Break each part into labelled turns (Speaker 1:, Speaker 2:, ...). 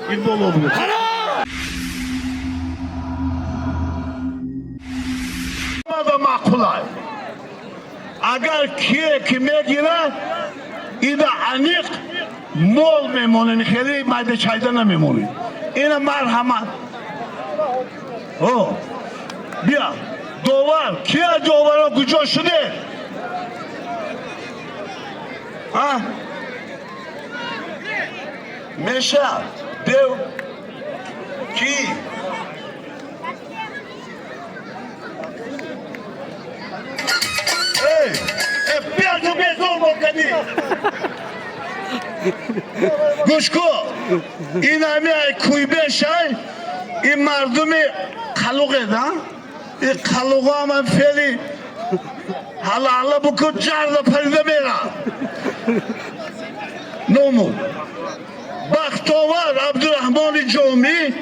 Speaker 1: این بالا بود معقولای اگر کیه که میگیره ایده انیق مول میمونه خیلی مایده چایده نمیمونه این مرحمت بیا دوار کیه دوار کجا شده میشه دیو کی بیا تو بیزور بکنی گوش کن این همی کوی بشای این مردمی خلوقه ده این خلوقه هم فعلی حالا بکن جرد پریده میره نومو بختاور عبدالرحمن جامی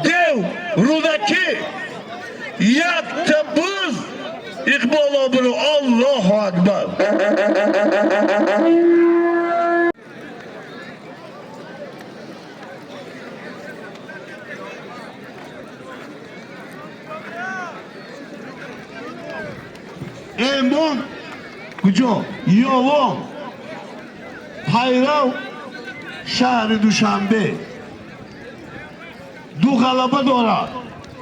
Speaker 1: دیو رودکی یک تبوز اقبال آبرو الله اکبر امام کجا؟ یاوان پیرو شهر دوشنبه دو غلبه دارد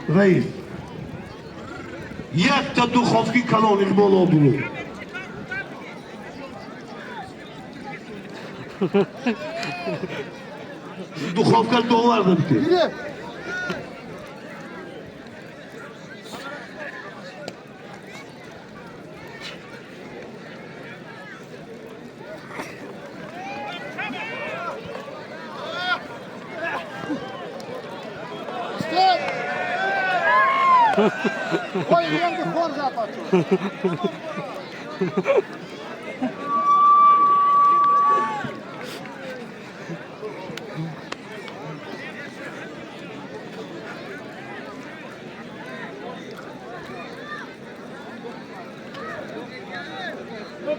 Speaker 1: رئیس یک تا دو خوفکی کلان اقبال آبرو دو خوفکل دوار دارد
Speaker 2: Ой, я не хорза пачу.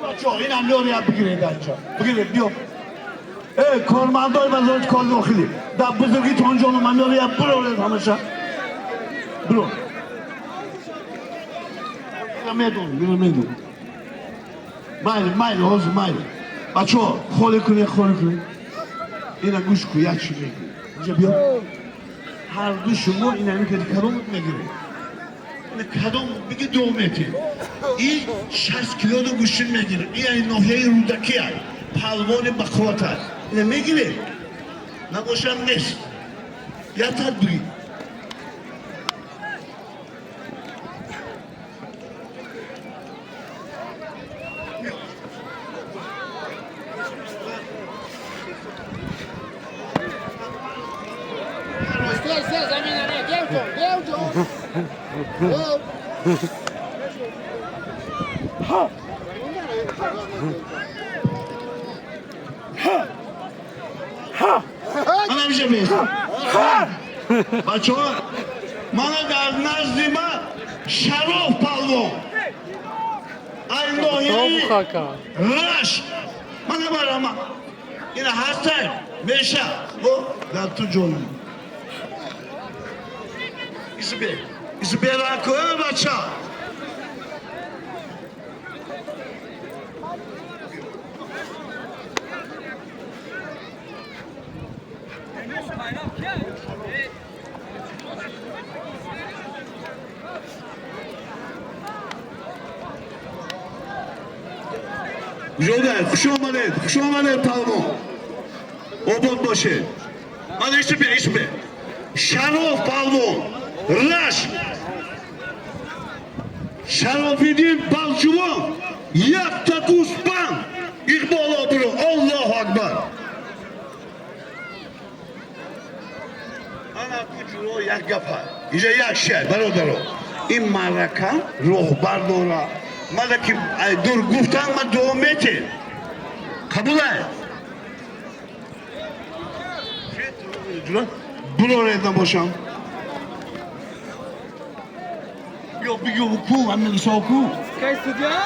Speaker 1: بچه این هم لوری هم بگیرید اینجا بگیرید بیو کارمندای وزارت کار داخلی در بزرگی تانجان من لوری هم برو همشه برو میدون مایل حوض مایل بچه ها خوله کنی اینا گوش کن یک چی میگی اینجا بیا هر دو شما این همی که کدوم میگیره این کدوم بگی 2 متر این 60 کیلو دو گوشین میگیره این ناحیه رودکی هست پلوان بخوات هست این میگیره نباشم نیست یا تدبیری من همیشه میدم بچه ها من در نزد من شرف پلوان این ناحیه رشت من برم این هستن میشه در تو جونم ایسو بیرا کنه بچه جودت خوش آمدید پلوان آباد باشه من ایسو بیا شرف پلوان رشت شرافیدین بلجوان یک تا گوسپند اقبال آبرو الله اکبر انا کجورو یک گفه اینجا یک شهر برادرو این مرکه رهبر داره من که دور گفتن من 2 متر قبوله برو ریدن باشم بیا بگو کو هم نگسا کو
Speaker 2: Quer estudar?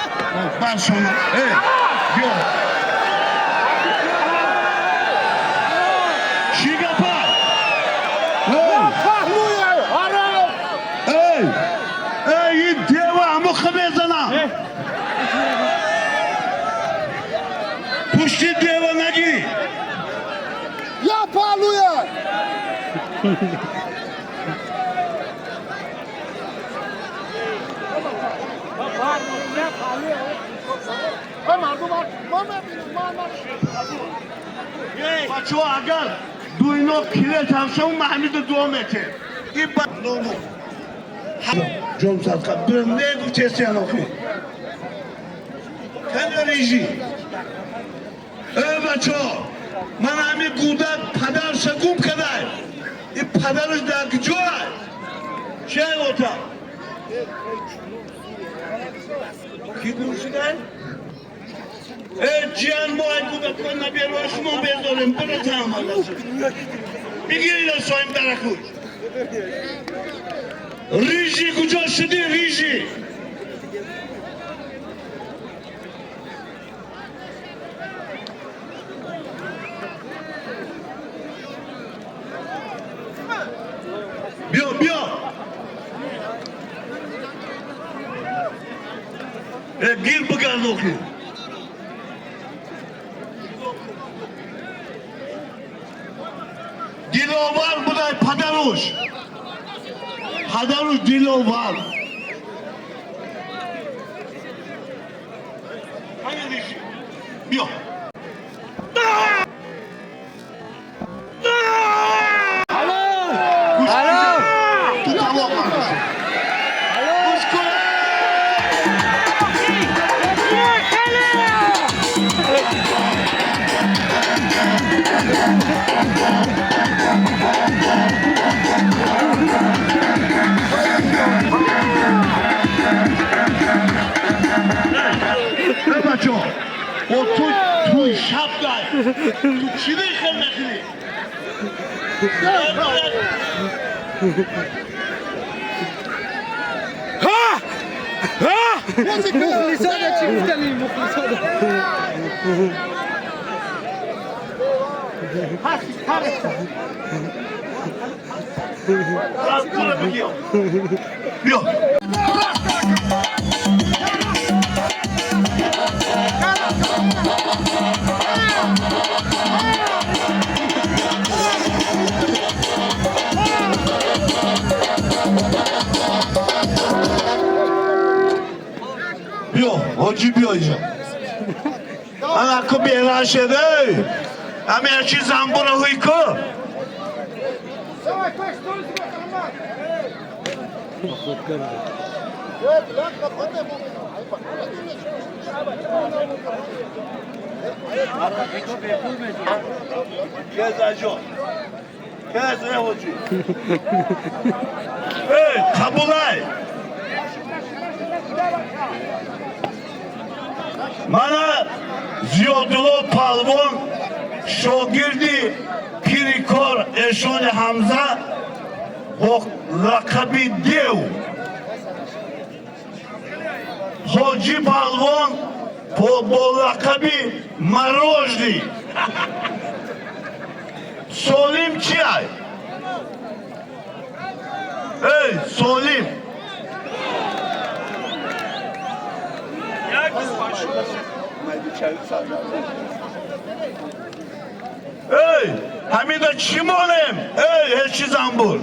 Speaker 1: برشان بیا پشت دیوار نگیری.
Speaker 2: یا پالویه.
Speaker 1: بچه ها اگر دو اینا کلیت همشه اون محمید 2 متر این نونو جون صدقه برم نگو چسی اناخی کنه ریجی بچه ها من همین گودک پدرش گم کده این پدرش در کجا چه اوتا کی گم شده؟ جیان باید گودک کنه بیارو شما بذاریم برو تحمل بگیرید از سایم درکوش ریجی کجا شدی ریجی بیا بیا گیر بگرد اوکی دیلوور بودای پدروش دیلوور بیا بچه ها توی شب دای تو چی دیخل نکنی
Speaker 3: مخلصانه چی گفتنی مخلصانه
Speaker 1: بیا بیا حاجی بیا اینجا من اکو بیرن شده همه هرچی زنبور هوی که کز اجا کز نه حاجی قبولای من زیادلو پالوان شاگردی پیریکار اشان حمزه با لقبی دیو حاجی پالوان با لقبی مروجدی سولیم چی های؟ سولیم همیده چی مالیم؟ هرچی زنبور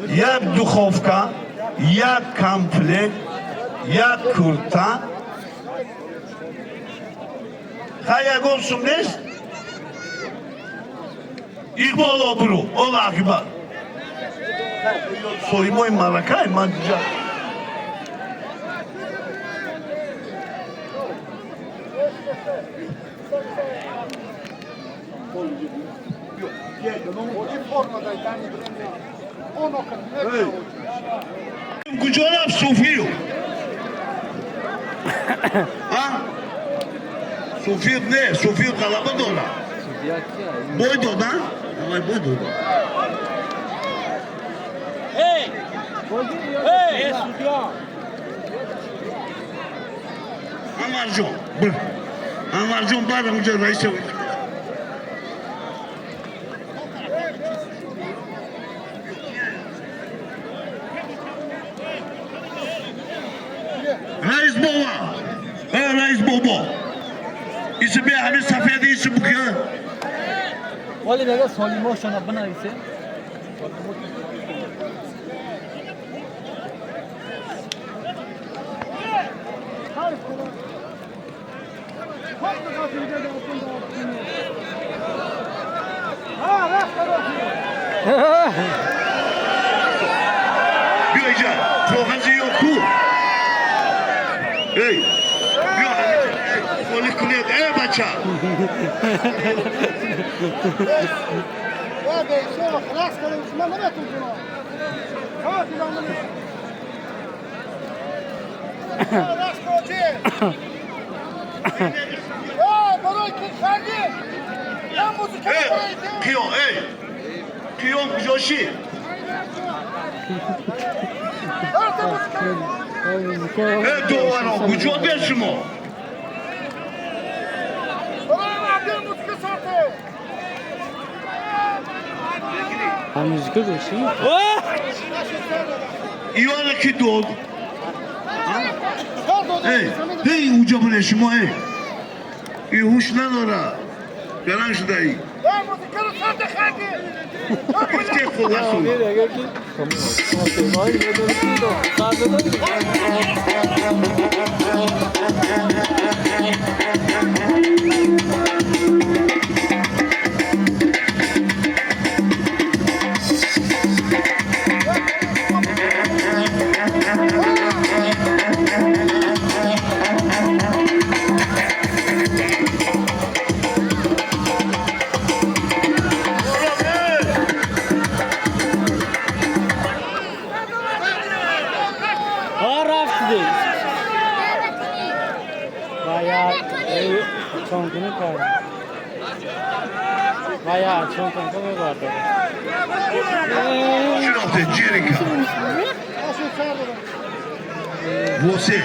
Speaker 1: یک دخوفکا یک کمپلت یک کرتا خیلی گلسون نیست اقبال آبرو الله اکبر سویموی مرکای من دیجا کجا رفت صوفیو صوفیو نه صوفیو قلبه دارم بوی دادن؟ آقای بوی دادن
Speaker 3: Ey, судья!
Speaker 1: Anvarjon, bir. Anvarjon bari unja rais. Rais baba. Rais baba. İsmi Hamid Safiyadi isim bu ki.
Speaker 3: Oğlum ya Solimo şuna bana ise.
Speaker 1: Güyce, kovancı yok ku. Ey, yok. Polis kulüp, ey bacha.
Speaker 2: يا بي شوف خلاص كانوا ما ماتوا الجماعة خلاص إذا عملنا خلاص كوتشي يا برايك الخارجي يا موسيقى
Speaker 1: Ey,
Speaker 2: برايك
Speaker 1: kiyon, ey. Kiyon Joshi.
Speaker 2: أنت موسيقى
Speaker 1: Ey doğru, bu çok yaşımı.
Speaker 2: برايك عبد الموسيقى صوتي
Speaker 3: Ha müzik de şey.
Speaker 1: İvana ki doğdu.
Speaker 2: صوتي
Speaker 1: Ey, hey uca bu yaşımı, ey. İyi huşlan ora. Yalan şu dayı.
Speaker 2: يا موسيقى صوتي خارجي
Speaker 1: İstek fırlasın.
Speaker 3: Çonkunu koy. Bayağı çonkunu koy vardı.
Speaker 1: Şu nokta Jerika. Você,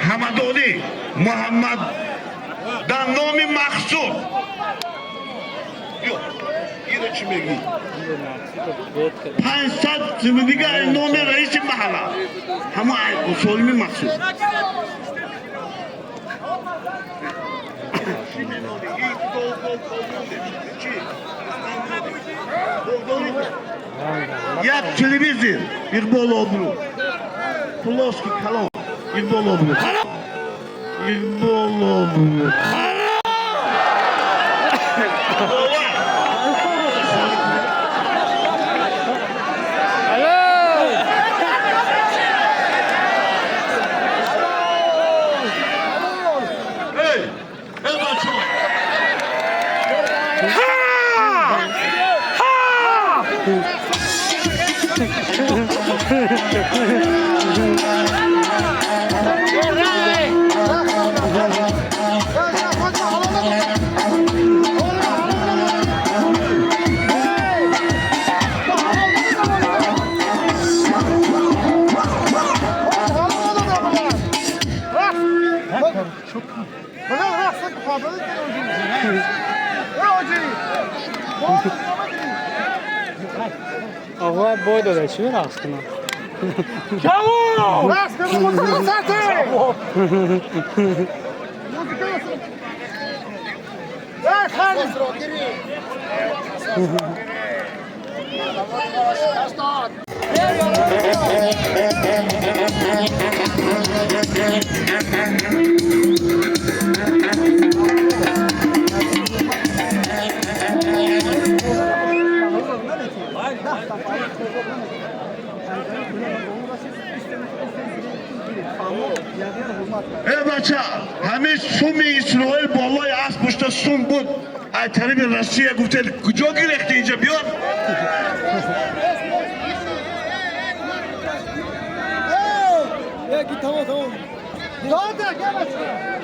Speaker 1: Hamadoli, Muhammad, Danomi Maksud. Yok, yine çimegi. Pansat zümrüdiga nomi reisi mahala. Hama usulmi Maksud. Як телевизор, İqbal obru. Ploski kalon, İqbal obru. İqbal obru. Hey, hey maço.
Speaker 3: Ava boy da geçiyor aslında. Ey bacha, hamiz sumi İsrail vallahi asmışta sum bu. Ay taribi Rusya guftel kucak girek deyince bir an.
Speaker 2: Ya git tamam. Daha da gel aşağı.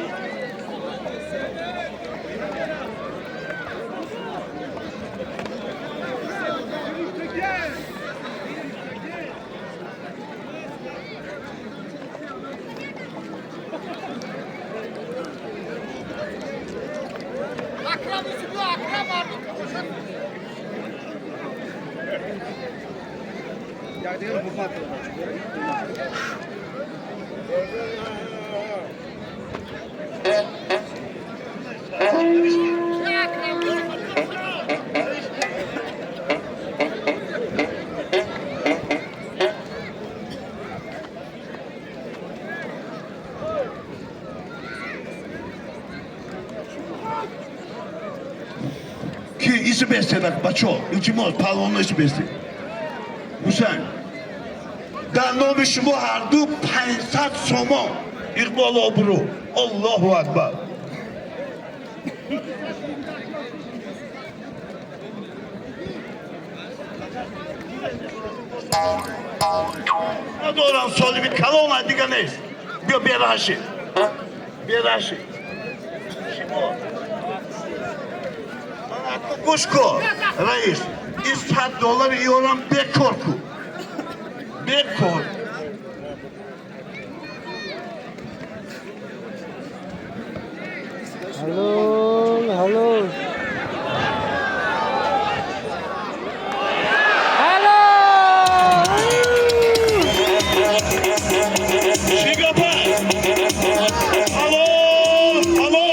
Speaker 3: Ki isi beslemek baço. İlçimoz palonlu isi besle. Hüseyin. Danılmış bu hardu 500 somon. İkbal obru. Allahu Akbar. Hadi oran soli bir kalona diga neyiz. Bir raşi. Bir raşi. Şimdi o. Kuşko, reis. $100 iyi olan bir korku. Bir korku.
Speaker 2: Hallo, hallo.
Speaker 3: Şigapa. Alo, alo.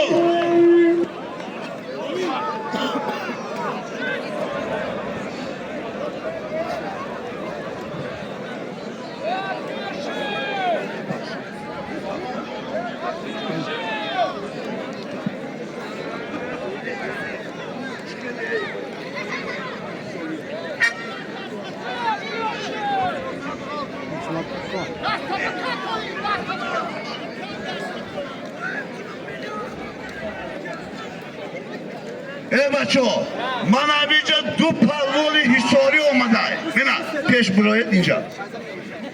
Speaker 3: Bacho, mana bica dupalvoli histori olmaday. Mina, peş buraya dinca.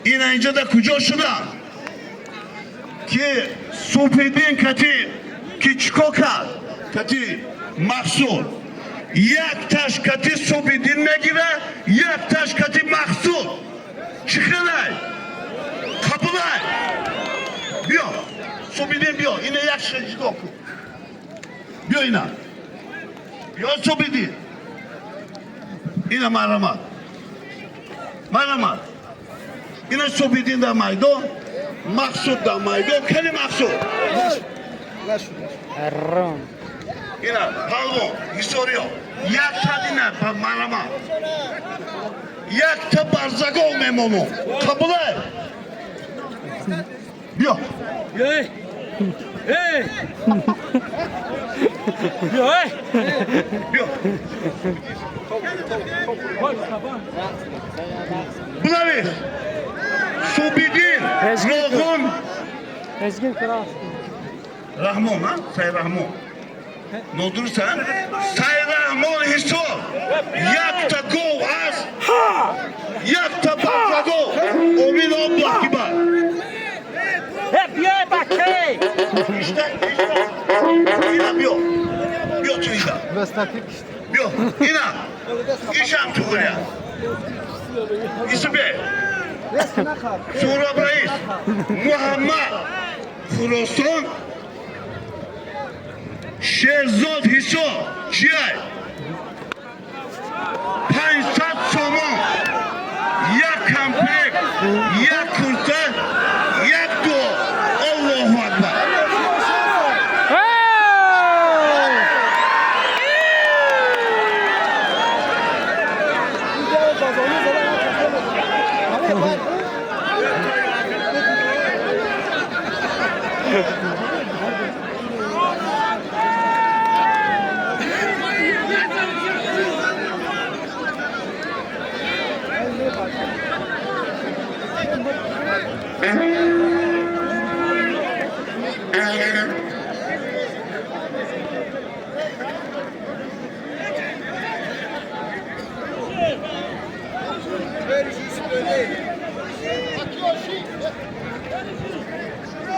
Speaker 3: İnanca da kucoşuna. Ki supidin kati, ki çikoka, kati mahsul. Yak taş kati supidin ne gire, yak taş kati mahsul. Çıkılay, kapılay. Biyo, supidin biyo, yine yak şecik oku. Biyo inan. Yoksa bidi. Yine marama. Marama. Yine sobidin da maydo. Maksud da maydo. Kali maksud.
Speaker 2: Erram.
Speaker 3: Yine palmo. Historio. Yak tadine marama. Yak ta barzago memonu. Kabule. Biyo.
Speaker 4: Hey! Hey! Hey!
Speaker 3: Biyo. Bunları. Sobidin. Rogun.
Speaker 2: Ezgin kral.
Speaker 3: Rahmon ha? Say Rahmon. Ne olur sen? Say Rahmon hisso. Yak ta go az. Yak ta baklago. O bir oblak gibi.
Speaker 4: Hep ye bakay!
Speaker 3: İşte. İnan biyo. Biyo tuyda.
Speaker 2: Vestaklik işte.
Speaker 3: Biyo. İnan. İşam tuğuya. İsmi. Sura Reis. Muhammed. Froson. Şehzad Hisso. Çiyay. 500 somon. Ya kampek. Ya kurta. Ya do. Allahu Akbar.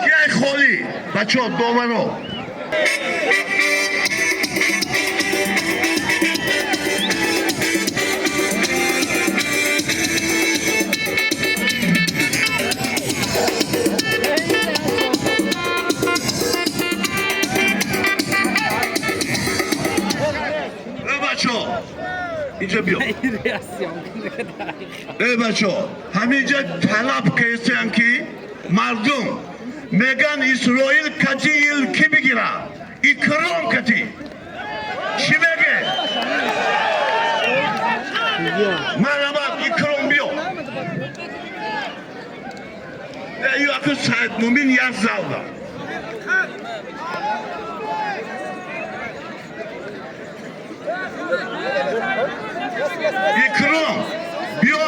Speaker 3: Gel Holi, bacho dovaro. Bacho, ince biyo.
Speaker 4: Reaksiyon ne kadar harika.
Speaker 3: ای بچه همینجا طلب کردن که مردم میگن اسرائیل کتی ایل کی بگیره اکرام کتی چی بگه مرحبا اکرام بیو ایو اکر سعید مومین یک زالده اکرام بیا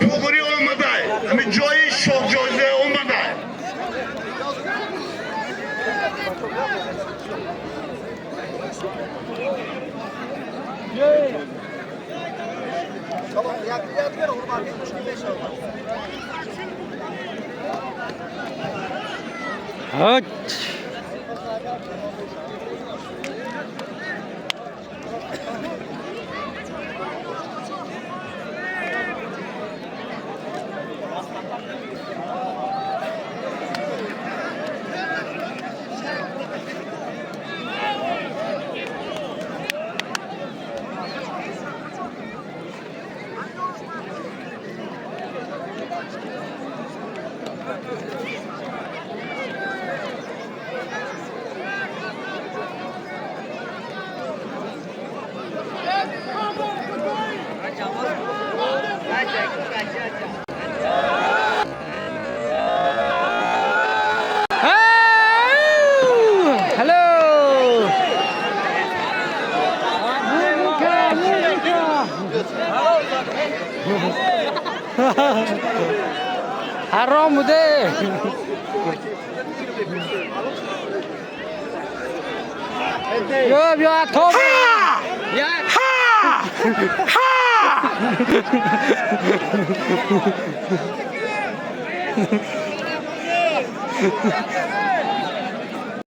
Speaker 3: توغری آمده همین جایی شاه جایزه آمده
Speaker 2: حرام بوده بیا تو بیا